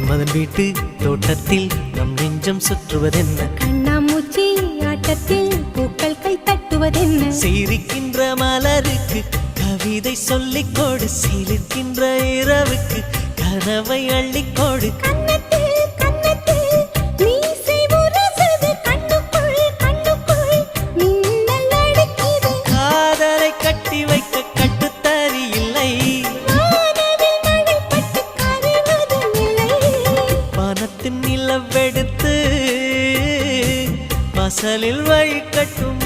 மன்மதன் வீட்டு தோட்டத்தில் நம் நெஞ்சம் சுற்றுவதென்ன? கண்ணாமூச்சி ஆட்டத்தில் பூக்கள் கை தட்டுவதென்ன? சிரிக்கின்ற மலருக்கு கவிதை சொல்லிக்கோடு, சிலிர்க்கின்ற இரவுக்கு கனவை அள்ளிக்கோடு. காதலை கட்டி வைக்க கட்டுத்தறி இல்லை, வானத்தின் நிலவெடுத்து வாசலில் வழி கட்டும்